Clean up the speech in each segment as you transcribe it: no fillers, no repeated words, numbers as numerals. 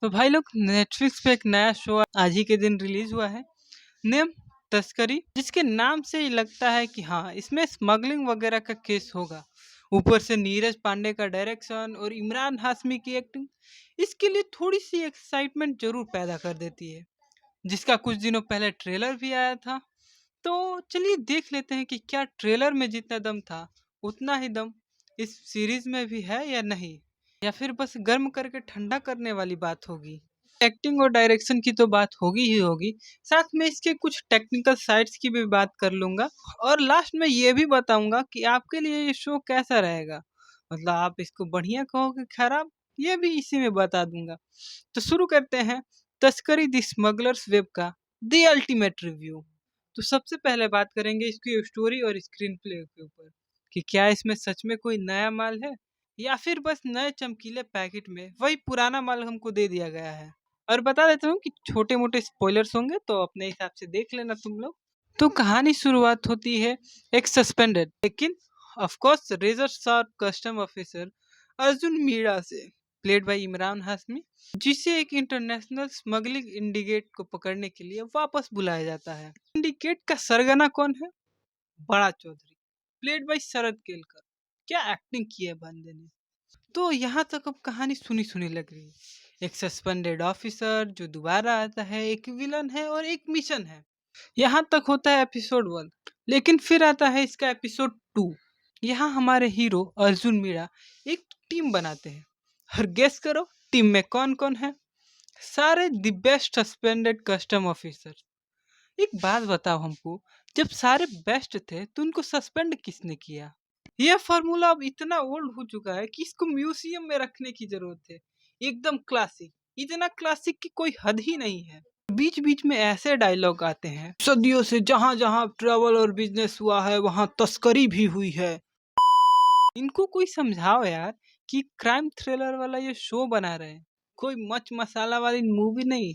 तो भाई लोग नेटफ्लिक्स पे एक नया शो आज ही के दिन रिलीज हुआ है। नेम तस्करी, जिसके नाम से ही लगता है कि हाँ, इसमें स्मगलिंग वगैरह का केस होगा। ऊपर से नीरज पांडे का डायरेक्शन और इमरान हाशमी की एक्टिंग इसके लिए थोड़ी सी एक्साइटमेंट जरूर पैदा कर देती है, जिसका कुछ दिनों पहले ट्रेलर भी आया था। तो चलिए देख लेते हैं कि क्या ट्रेलर में जितना दम था उतना ही दम इस सीरीज में भी है या नहीं, या फिर बस गर्म करके ठंडा करने वाली बात होगी। एक्टिंग और डायरेक्शन की तो बात होगी ही होगी, साथ में इसके कुछ टेक्निकल साइड्स की भी बात कर लूंगा। और लास्ट में ये भी बताऊंगा कि आपके लिए ये शो कैसा रहेगा, मतलब आप इसको बढ़िया कहोगे खराब, ये भी इसी में बता दूंगा। तो शुरू करते हैं तस्करी द स्मगलर्स वेब का द अल्टीमेट रिव्यू। तो सबसे पहले बात करेंगे इसकी स्टोरी और स्क्रीन प्ले के ऊपर, कि क्या इसमें सच में कोई नया माल है या फिर बस नए चमकीले पैकेट में वही पुराना माल हमको दे दिया गया है। और बता देता हूँ कि छोटे मोटे स्पॉयलर्स होंगे तो अपने हिसाब से देख लेना तुम लोग। तो कहानी शुरुआत होती है एक सस्पेंडेड लेकिन of course razor sharp custom officer Arjun Meera से, प्लेड बाय इमरान हाशमी, जिसे एक इंटरनेशनल स्मगलिंग इंडिकेट को पकड़ने के लिए वापस बुलाया जाता है। इंडिकेट का सरगना कौन है? बड़ा चौधरी, प्लेड बाय शरद केलकर। क्या एक्टिंग की है बंदे ने। तो यहाँ तक अब कहानी सुनी सुनी लग रही है। एक सस्पेंडेड ऑफिसर जो दोबारा आता है, एक विलन है और एक मिशन है। यहाँ तक होता है एपिसोड 1, लेकिन फिर आता है इसका एपिसोड 2। यहाँ हमारे हीरो अर्जुन मीरा एक टीम बनाते हैं, और गेस करो टीम में कौन कौन है? सारे the best suspended custom officer. एक बात बताओ हमको, जब सारे बेस्ट थे तो उनको सस्पेंड किसने किया? यह फार्मूला अब इतना ओल्ड हो चुका है कि इसको म्यूजियम में रखने की जरूरत है। एकदम क्लासिक, इतना क्लासिक की कोई हद ही नहीं है। बीच बीच में ऐसे डायलॉग आते हैं, सदियों से जहां जहां ट्रैवल और बिजनेस हुआ है वहां तस्करी भी हुई है। इनको कोई समझाओ यार कि क्राइम थ्रिलर वाला ये शो बना रहे हैं, कोई मच मसाला वाली मूवी नहीं।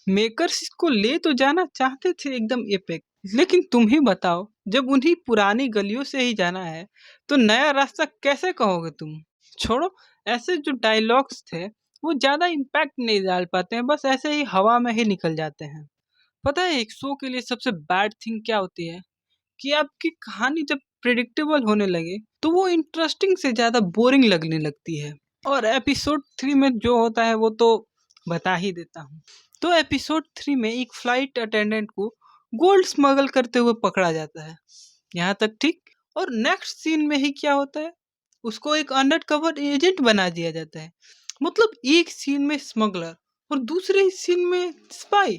मेकर्स इसको ले तो जाना चाहते थे एकदम एपिक, लेकिन तुम ही बताओ, जब उन्हीं पुरानी गलियों से ही जाना है तो नया रास्ता कैसे कहोगे तुम? छोड़ो, ऐसे जो डायलॉग्स थे वो ज्यादा इम्पैक्ट नहीं डाल पाते हैं, बस ऐसे ही हवा में ही निकल जाते हैं। पता है एक शो के लिए सबसे बैड थिंग क्या होती है? कि आपकी कहानी जब प्रिडिक्टेबल होने लगे तो वो इंटरेस्टिंग से ज्यादा बोरिंग लगने लगती है। और एपिसोड 3 में जो होता है वो तो बता ही देता हूँ। तो एपिसोड 3 में एक फ्लाइट अटेंडेंट को गोल्ड स्मगल करते हुए पकड़ा जाता है, यहाँ तक ठीक। और नेक्स्ट सीन में ही क्या होता है, उसको एक अंडर कवर एजेंट बना दिया जाता है। मतलब एक सीन में स्मगलर और दूसरे सीन में स्पाई।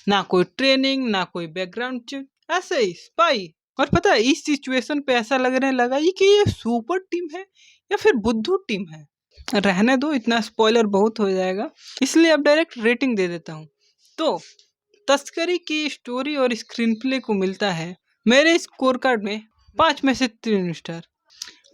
ना कोई ट्रेनिंग, ना कोई बैकग्राउंड चेक, ऐसे ही स्पाई। और पता है इस सिचुएशन पे ऐसा लगने लगा ये कि ये सुपर टीम है या फिर बुद्धू टीम है। रहने दो, इतना स्पॉइलर बहुत हो जाएगा, इसलिए अब डायरेक्ट रेटिंग दे देता हूँ। तो तस्करी की स्टोरी और स्क्रीन प्ले को मिलता है मेरे स्कोर कार्ड में 5 में से 3 स्टार।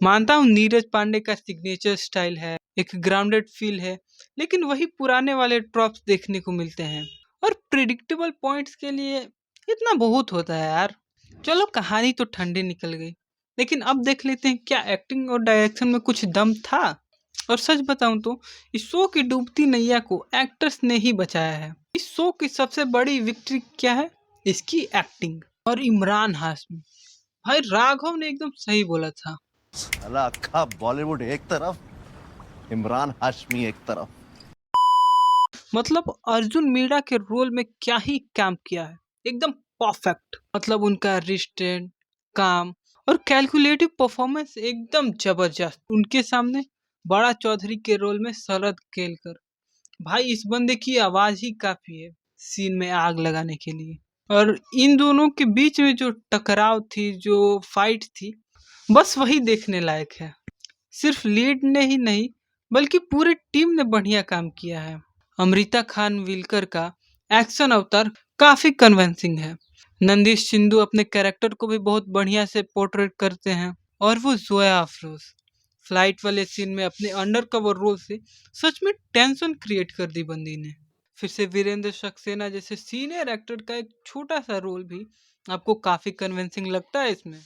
मानता हूँ नीरज पांडे का सिग्नेचर स्टाइल है, एक ग्राउंडेड फील है, लेकिन वही पुराने वाले ट्रॉप्स देखने को मिलते हैं। और प्रिडिक्टेबल पॉइंट्स के लिए इतना बहुत होता है यार। चलो कहानी तो ठंडी निकल गई, लेकिन अब देख लेते हैं क्या एक्टिंग और डायरेक्शन में कुछ दम था। और सच बताऊं तो इस शो की डूबती नैया को एक्टर्स ने ही बचाया है। इस शो की सबसे बड़ी विक्ट्री क्या है? इसकी एक्टिंग और इमरान हाशमी। भाई राघव ने एकदम सही बोला था, साला अक्खा बॉलीवुड एक तरफ, इमरान हाशमी एक तरफ। मतलब अर्जुन मीरा के रोल में क्या ही काम किया है, एकदम परफेक्ट। मतलब उनका रिस्ट्रेंट, काम और कैलकुलेटिव परफॉर्मेंस एकदम जबरदस्त। उनके सामने बड़ा चौधरी के रोल में शरद केलकर, भाई इस बंदे की आवाज ही काफी है सीन में आग लगाने के लिए। और इन दोनों के बीच में जो टकराव थी, जो फाइट थी, बस वही देखने लायक है। सिर्फ लीड ने ही नहीं बल्कि पूरी टीम ने बढ़िया काम किया है। अमृता खान विलकर का एक्शन अवतार काफी कन्विंसिंग है। नंदिश सिंधु अपने कैरेक्टर को भी बहुत बढ़िया से पोर्ट्रेट करते हैं। और वो जोया अफरोज फ्लाइट वाले सीन में अपने अंडर कवर रोल से सच में टेंशन क्रिएट कर दी बंदी ने। फिर से वीरेंद्र सक्सेना जैसे सीनियर एक्टर का एक छोटा सा रोल भी आपको काफी कन्विंसिंग लगता है इसमें।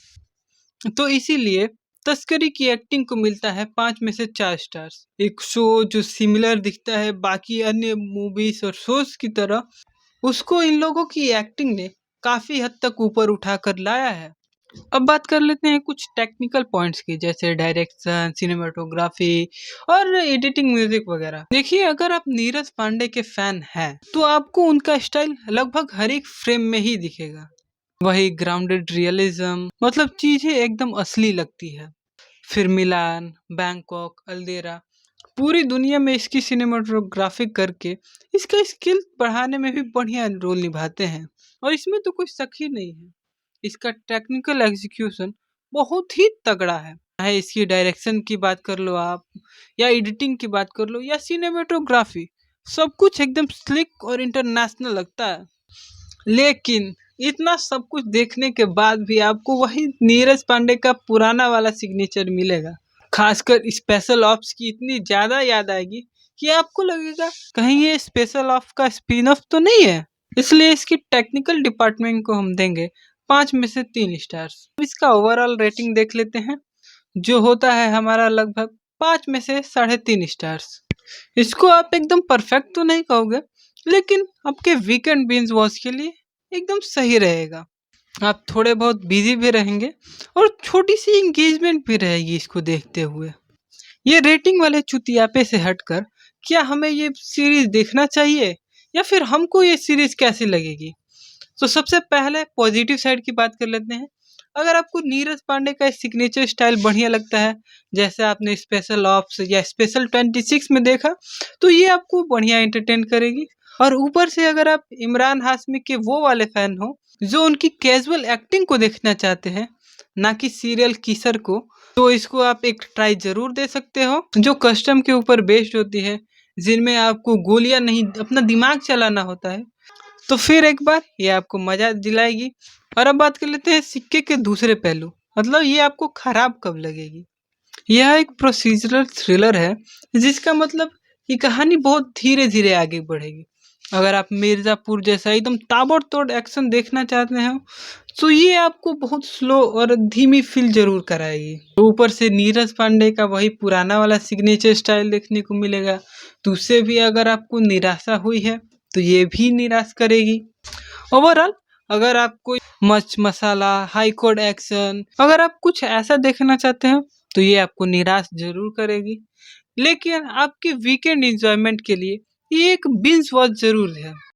तो इसीलिए तस्करी की एक्टिंग को मिलता है 5 में से 4 स्टार्स। एक शो जो सिमिलर दिखता है बाकी अन्य मूवीज और शोज की तरह, उसको इन लोगों की एक्टिंग ने काफी हद तक ऊपर उठाकर लाया है। अब बात कर लेते हैं कुछ टेक्निकल पॉइंट्स की, जैसे डायरेक्शन, सिनेमाटोग्राफी और एडिटिंग, म्यूजिक वगैरह। देखिए, अगर आप नीरज पांडे के फैन हैं तो आपको उनका स्टाइल लगभग हर एक फ्रेम में ही दिखेगा। वही ग्राउंडेड रियलिज्म, मतलब चीजें एकदम असली लगती है। फिर मिलान, बैंकॉक, अल्देरा, पूरी दुनिया में इसकी सिनेमाटोग्राफी करके इसका स्किल बढ़ाने में भी बढ़िया रोल निभाते हैं, और इसमें तो कोई शक ही नहीं है। इसका टेक्निकल एग्जीक्यूशन बहुत ही तगड़ा है। चाहे इसकी डायरेक्शन की बात कर लो आप, या एडिटिंग की बात कर लो, या सिनेमेटोग्राफी, सब कुछ एकदम स्लिक और इंटरनेशनल लगता है। लेकिन इतना सब कुछ देखने के बाद भी आपको वही नीरज पांडे का पुराना वाला सिग्नेचर मिलेगा। खासकर स्पेशल ऑप्स की इतनी ज्यादा याद आएगी कि आपको लगेगा कहीं ये स्पेशल ऑफ का स्पिन ऑफ तो नहीं है। इसलिए इसकी टेक्निकल डिपार्टमेंट को हम देंगे 5 में से 3 स्टार्स। इसका ओवरऑल रेटिंग देख लेते हैं, जो होता है हमारा लगभग 5 में से 3.5 स्टार्स। इसको आप एकदम परफेक्ट तो नहीं कहोगे, लेकिन आपके वीकेंड बिंज वॉच के लिए एकदम सही रहेगा। आप थोड़े बहुत बिजी भी रहेंगे और छोटी सी इंगेजमेंट भी रहेगी इसको देखते हुए। ये रेटिंग वाले चुतियापे से हटकर क्या हमें ये सीरीज देखना चाहिए, या फिर हमको ये सीरीज कैसी लगेगी? तो सबसे पहले पॉजिटिव साइड की बात कर लेते हैं। अगर आपको नीरज पांडे का सिग्नेचर स्टाइल बढ़िया लगता है, जैसे आपने स्पेशल ऑप्स या स्पेशल 26 में देखा, तो ये आपको बढ़िया एंटरटेन करेगी। और ऊपर से अगर आप इमरान हाशमी के वो वाले फैन हो जो उनकी कैजुअल एक्टिंग को देखना चाहते हैं, ना कि सीरियल किसर को, तो इसको आप एक ट्राई जरूर दे सकते हो, जो कस्टम के ऊपर बेस्ड होती है, जिनमें आपको गोलियां नहीं अपना दिमाग चलाना होता है। तो फिर एक बार ये आपको मजा दिलाएगी। और अब बात कर लेते हैं सिक्के के दूसरे पहलू, मतलब ये आपको खराब कब लगेगी। यह एक प्रोसीजरल थ्रिलर है, जिसका मतलब कि कहानी बहुत धीरे धीरे आगे बढ़ेगी। अगर आप मिर्जापुर जैसा एकदम ताबड़तोड़ एक्शन देखना चाहते हो, तो ये आपको बहुत स्लो और धीमी फील जरूर कराएगी। ऊपर से नीरज पांडे का वही पुराना वाला सिग्नेचर स्टाइल देखने को मिलेगा, तो उससे भी अगर आपको निराशा हुई है तो ये भी निराश करेगी। ओवरऑल अगर आप कोई मच मसाला, हाई कोड एक्शन, अगर आप कुछ ऐसा देखना चाहते हो, तो ये आपको निराश जरूर करेगी। लेकिन आपके वीकेंड एंजॉयमेंट के लिए ये एक बिंज वॉच जरूर है।